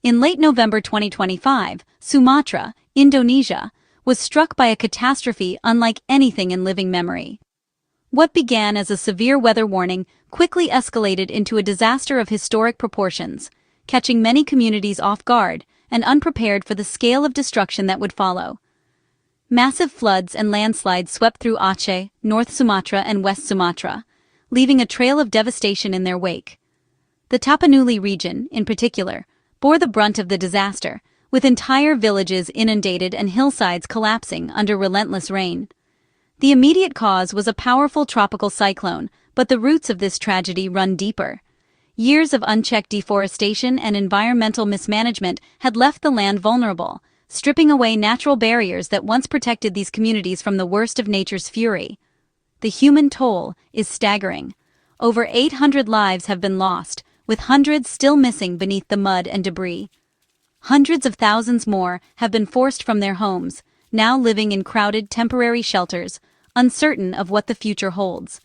In late November 2025, Sumatra, Indonesia, was struck by a catastrophe unlike anything in living memory. What began as a severe weather warning quickly escalated into a disaster of historic proportions, catching many communities off guard and unprepared for the scale of destruction that would follow. Massive floods and landslides swept through Aceh, North Sumatra and West Sumatra, leaving a trail of devastation in their wake. The Tapanuli region, in particular, bore the brunt of the disaster, with entire villages inundated and hillsides collapsing under relentless rain. The immediate cause was a powerful tropical cyclone, but the roots of this tragedy run deeper. Years of unchecked deforestation and environmental mismanagement had left the land vulnerable, stripping away natural barriers that once protected these communities from the worst of nature's fury. The human toll is staggering. Over 800 lives have been lost, with hundreds still missing beneath the mud and debris. Hundreds of thousands more have been forced from their homes, now living in crowded temporary shelters, uncertain of what the future holds.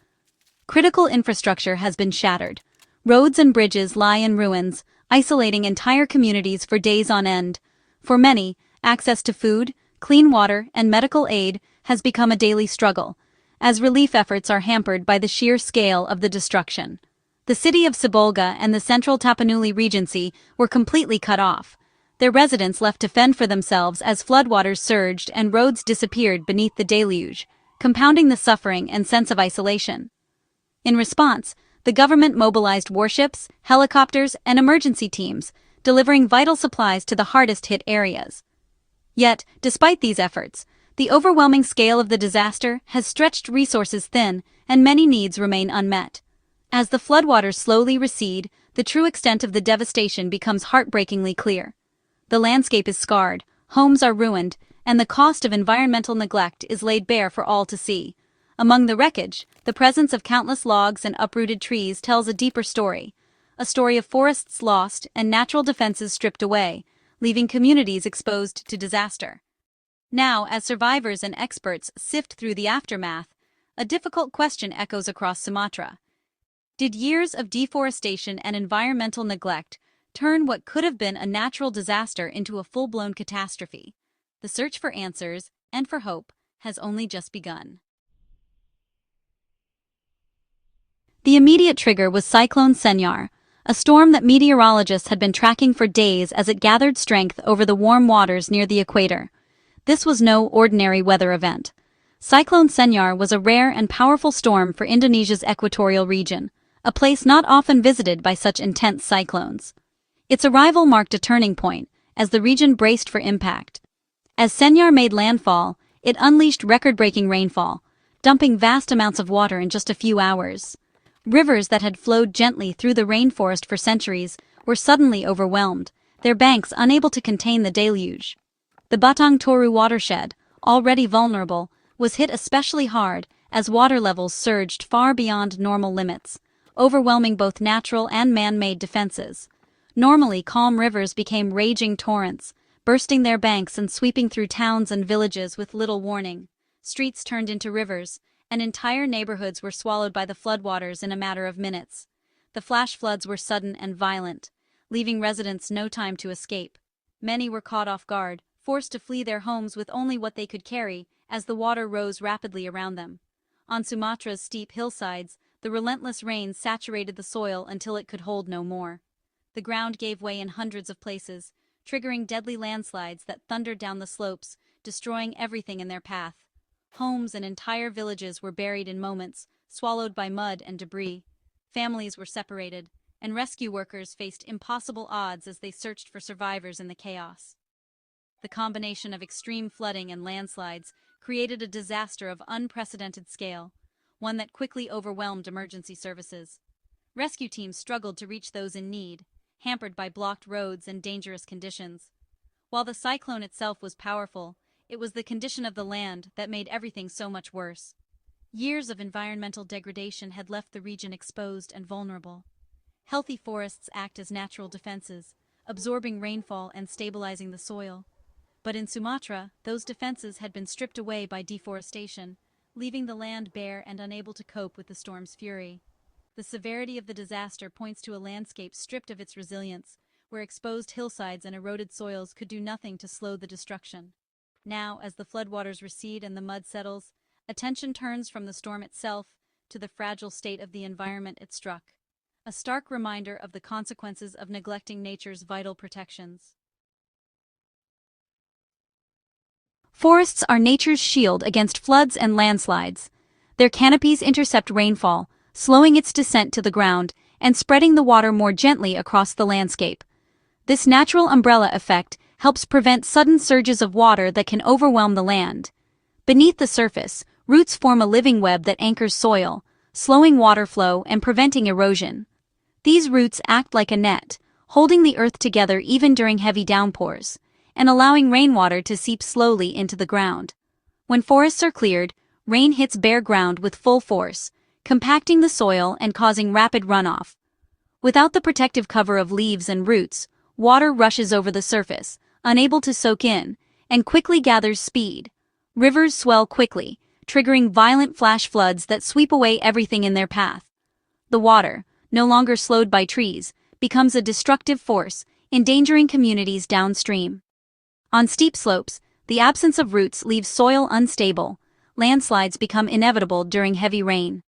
Critical infrastructure has been shattered. Roads and bridges lie in ruins, isolating entire communities for days on end. For many, access to food, clean water, and medical aid has become a daily struggle, as relief efforts are hampered by the sheer scale of the destruction. The city of Sibolga and the central Tapanuli Regency were completely cut off, their residents left to fend for themselves as floodwaters surged and roads disappeared beneath the deluge, compounding the suffering and sense of isolation. In response, the government mobilized warships, helicopters, and emergency teams, delivering vital supplies to the hardest-hit areas. Yet, despite these efforts, the overwhelming scale of the disaster has stretched resources thin, and many needs remain unmet. As the floodwaters slowly recede, the true extent of the devastation becomes heartbreakingly clear. The landscape is scarred, homes are ruined, and the cost of environmental neglect is laid bare for all to see. Among the wreckage, the presence of countless logs and uprooted trees tells a deeper story. A story of forests lost and natural defenses stripped away, leaving communities exposed to disaster. Now, as survivors and experts sift through the aftermath, a difficult question echoes across Sumatra. Did years of deforestation and environmental neglect turn what could have been a natural disaster into a full-blown catastrophe? The search for answers, and for hope, has only just begun. The immediate trigger was Cyclone Senyar, a storm that meteorologists had been tracking for days as it gathered strength over the warm waters near the equator. This was no ordinary weather event. Cyclone Senyar was a rare and powerful storm for Indonesia's equatorial region, a place not often visited by such intense cyclones. Its arrival marked a turning point, as the region braced for impact. As Senyar made landfall, it unleashed record-breaking rainfall, dumping vast amounts of water in just a few hours. Rivers that had flowed gently through the rainforest for centuries were suddenly overwhelmed, their banks unable to contain the deluge. The Batang Toru watershed, already vulnerable, was hit especially hard as water levels surged far beyond normal limits, overwhelming both natural and man-made defenses. Normally calm rivers became raging torrents, bursting their banks and sweeping through towns and villages with little warning. Streets turned into rivers, and entire neighborhoods were swallowed by the floodwaters in a matter of minutes. The flash floods were sudden and violent, leaving residents no time to escape. Many were caught off guard, forced to flee their homes with only what they could carry, as the water rose rapidly around them. On Sumatra's steep hillsides, the relentless rain saturated the soil until it could hold no more. The ground gave way in hundreds of places, triggering deadly landslides that thundered down the slopes, destroying everything in their path. Homes and entire villages were buried in moments, swallowed by mud and debris. Families were separated, and rescue workers faced impossible odds as they searched for survivors in the chaos. The combination of extreme flooding and landslides created a disaster of unprecedented scale, one that quickly overwhelmed emergency services. Rescue teams struggled to reach those in need, hampered by blocked roads and dangerous conditions. While the cyclone itself was powerful, it was the condition of the land that made everything so much worse. Years of environmental degradation had left the region exposed and vulnerable. Healthy forests act as natural defenses, absorbing rainfall and stabilizing the soil. But in Sumatra, those defenses had been stripped away by deforestation, leaving the land bare and unable to cope with the storm's fury. The severity of the disaster points to a landscape stripped of its resilience, where exposed hillsides and eroded soils could do nothing to slow the destruction. Now, as the floodwaters recede and the mud settles, attention turns from the storm itself to the fragile state of the environment it struck, a stark reminder of the consequences of neglecting nature's vital protections. Forests are nature's shield against floods and landslides. Their canopies intercept rainfall, slowing its descent to the ground and spreading the water more gently across the landscape. This natural umbrella effect helps prevent sudden surges of water that can overwhelm the land. Beneath the surface, roots form a living web that anchors soil, slowing water flow and preventing erosion. These roots act like a net, holding the earth together even during heavy downpours, and allowing rainwater to seep slowly into the ground. When forests are cleared, rain hits bare ground with full force, compacting the soil and causing rapid runoff. Without the protective cover of leaves and roots, water rushes over the surface, unable to soak in, and quickly gathers speed. Rivers swell quickly, triggering violent flash floods that sweep away everything in their path. The water, no longer slowed by trees, becomes a destructive force, endangering communities downstream. On steep slopes, the absence of roots leaves soil unstable. Landslides become inevitable during heavy rain.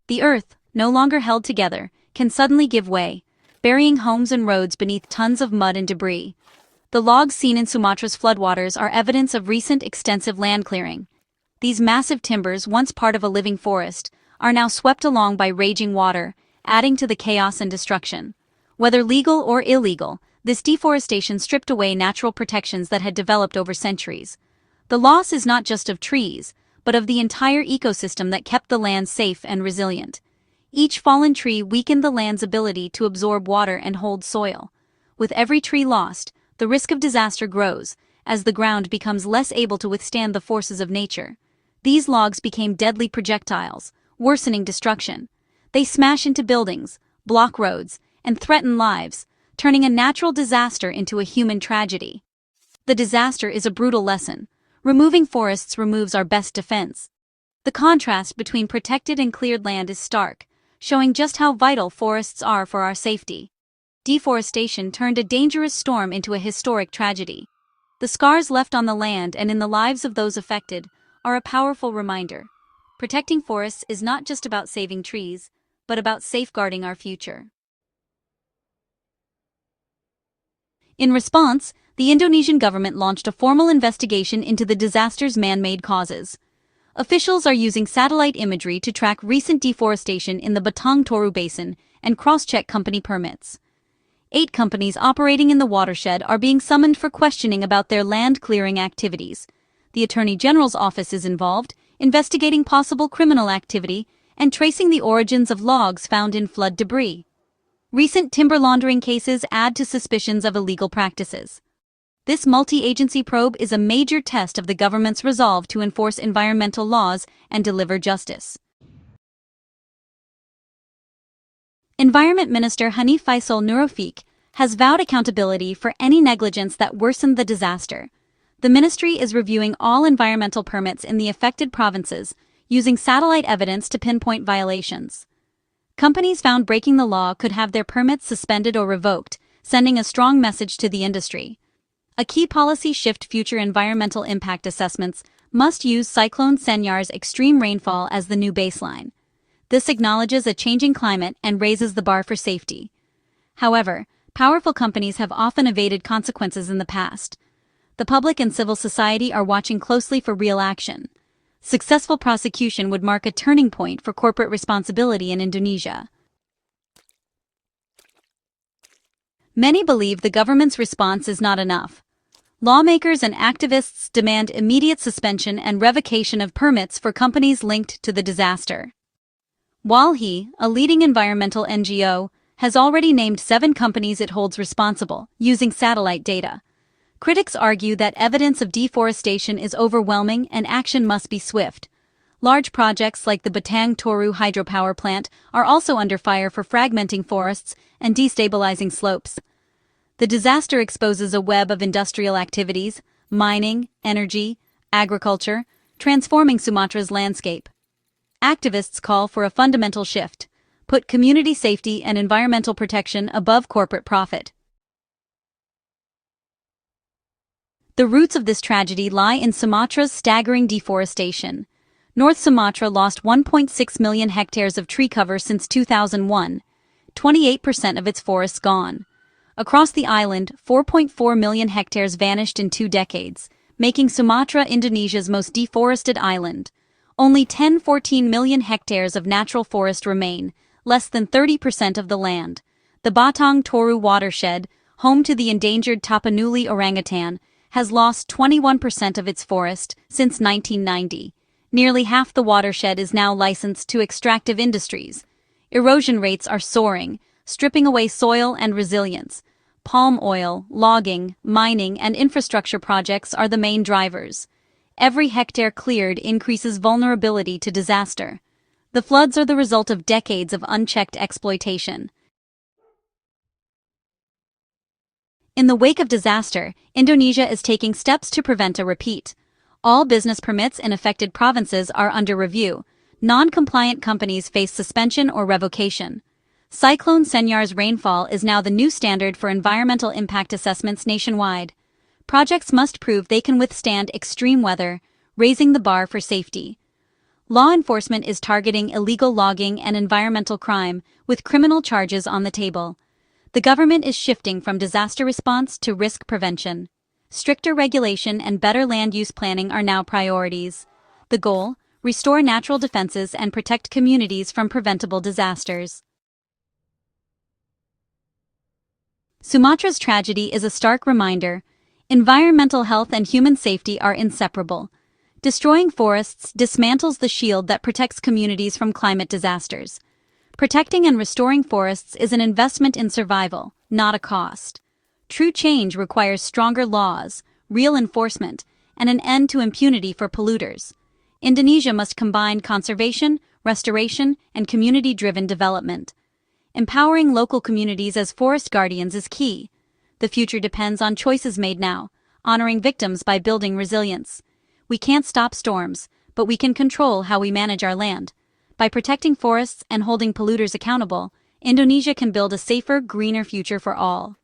The earth, no longer held together, can suddenly give way, burying homes and roads beneath tons of mud and debris. The logs seen in Sumatra's floodwaters are evidence of recent extensive land clearing. These massive timbers, once part of a living forest, are now swept along by raging water, adding to the chaos and destruction. Whether legal or illegal, this deforestation stripped away natural protections that had developed over centuries. The loss is not just of trees, but of the entire ecosystem that kept the land safe and resilient. Each fallen tree weakened the land's ability to absorb water and hold soil. With every tree lost, the risk of disaster grows, as the ground becomes less able to withstand the forces of nature. These logs became deadly projectiles, worsening destruction. They smash into buildings, block roads, and threaten lives, turning a natural disaster into a human tragedy. The disaster is a brutal lesson. Removing forests removes our best defense. The contrast between protected and cleared land is stark, showing just how vital forests are for our safety. Deforestation turned a dangerous storm into a historic tragedy. The scars left on the land and in the lives of those affected are a powerful reminder. Protecting forests is not just about saving trees, but about safeguarding our future. In response, the Indonesian government launched a formal investigation into the disaster's man-made causes. Officials are using satellite imagery to track recent deforestation in the Batang Toru basin and cross-check company permits. 8 companies operating in the watershed are being summoned for questioning about their land clearing activities. The Attorney General's office is involved, investigating possible criminal activity and tracing the origins of logs found in flood debris. Recent timber laundering cases add to suspicions of illegal practices. This multi-agency probe is a major test of the government's resolve to enforce environmental laws and deliver justice. Environment Minister Hanif Faisol Nurofiq has vowed accountability for any negligence that worsened the disaster. The ministry is reviewing all environmental permits in the affected provinces, using satellite evidence to pinpoint violations. Companies found breaking the law could have their permits suspended or revoked, sending a strong message to the industry. A key policy shift: future environmental impact assessments must use Cyclone Senyar's extreme rainfall as the new baseline. This acknowledges a changing climate and raises the bar for safety. However, powerful companies have often evaded consequences in the past. The public and civil society are watching closely for real action. Successful prosecution would mark a turning point for corporate responsibility in Indonesia. Many believe the government's response is not enough. Lawmakers and activists demand immediate suspension and revocation of permits for companies linked to the disaster. WALHI, a leading environmental NGO, has already named 7 companies it holds responsible, using satellite data. Critics argue that evidence of deforestation is overwhelming and action must be swift. Large projects like the Batang Toru hydropower plant are also under fire for fragmenting forests and destabilizing slopes. The disaster exposes a web of industrial activities, mining, energy, agriculture, transforming Sumatra's landscape. Activists call for a fundamental shift: put community safety and environmental protection above corporate profit. The roots of this tragedy lie in Sumatra's staggering deforestation. North Sumatra lost 1.6 million hectares of tree cover since 2001, 28% of its forests gone. Across the island, 4.4 million hectares vanished in 2 decades, making Sumatra Indonesia's most deforested island. Only 14 million hectares of natural forest remain, less than 30% of the land. The Batang Toru watershed, home to the endangered Tapanuli orangutan, has lost 21% of its forest since 1990. Nearly half the watershed is now licensed to extractive industries. Erosion rates are soaring, stripping away soil and resilience. Palm oil, logging, mining, and infrastructure projects are the main drivers. Every hectare cleared increases vulnerability to disaster. The floods are the result of decades of unchecked exploitation. In the wake of disaster, Indonesia is taking steps to prevent a repeat. All business permits in affected provinces are under review. Non-compliant companies face suspension or revocation. Cyclone Senyar's rainfall is now the new standard for environmental impact assessments nationwide. Projects must prove they can withstand extreme weather, raising the bar for safety. Law enforcement is targeting illegal logging and environmental crime, with criminal charges on the table. The government is shifting from disaster response to risk prevention. Stricter regulation and better land use planning are now priorities. The goal: restore natural defenses and protect communities from preventable disasters. Sumatra's tragedy is a stark reminder. Environmental health and human safety are inseparable. Destroying forests dismantles the shield that protects communities from climate disasters. Protecting and restoring forests is an investment in survival, not a cost. True change requires stronger laws, real enforcement, and an end to impunity for polluters. Indonesia must combine conservation, restoration, and community-driven development. Empowering local communities as forest guardians is key. The future depends on choices made now, honoring victims by building resilience. We can't stop storms, but we can control how we manage our land. By protecting forests and holding polluters accountable, Indonesia can build a safer, greener future for all.